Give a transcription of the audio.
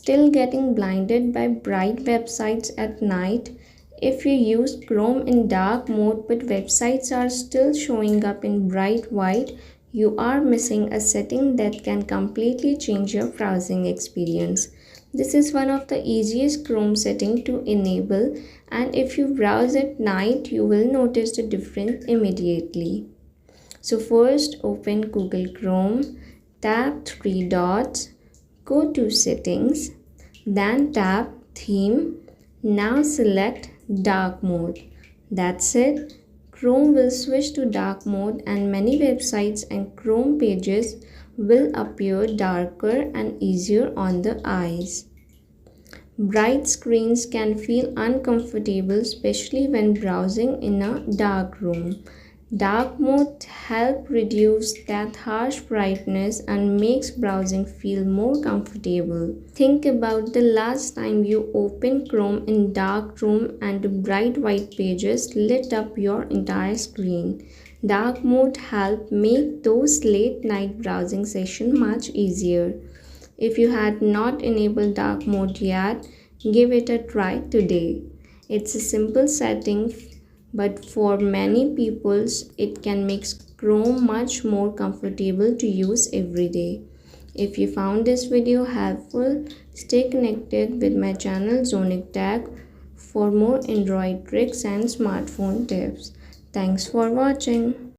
still getting blinded by bright websites at night? If you use Chrome in dark mode but websites are still showing up in bright white, you are missing a setting that can completely change your browsing experience. This is one of the easiest Chrome settings to enable, and if you browse at night, you will notice the difference immediately. So first open Google Chrome, tap three dots, go to settings, then tap theme. Now select dark mode. That's it. Chrome will switch to dark mode and many websites and Chrome pages will appear darker and easier on the eyes. Bright screens can feel uncomfortable, especially when browsing in a dark room. Dark mode helps reduce that harsh brightness and makes browsing feel more comfortable. Think about the last time you opened Chrome in dark room and bright white pages lit up your entire screen. Dark mode helps make those late night browsing sessions much easier. If you had not enabled dark mode yet, give it a try today. It's a simple setting, but for many people it can make Chrome much more comfortable to use every day. If you found this video helpful, stay connected with my channel Zonic Tech for more Android tricks and smartphone tips. Thanks for watching.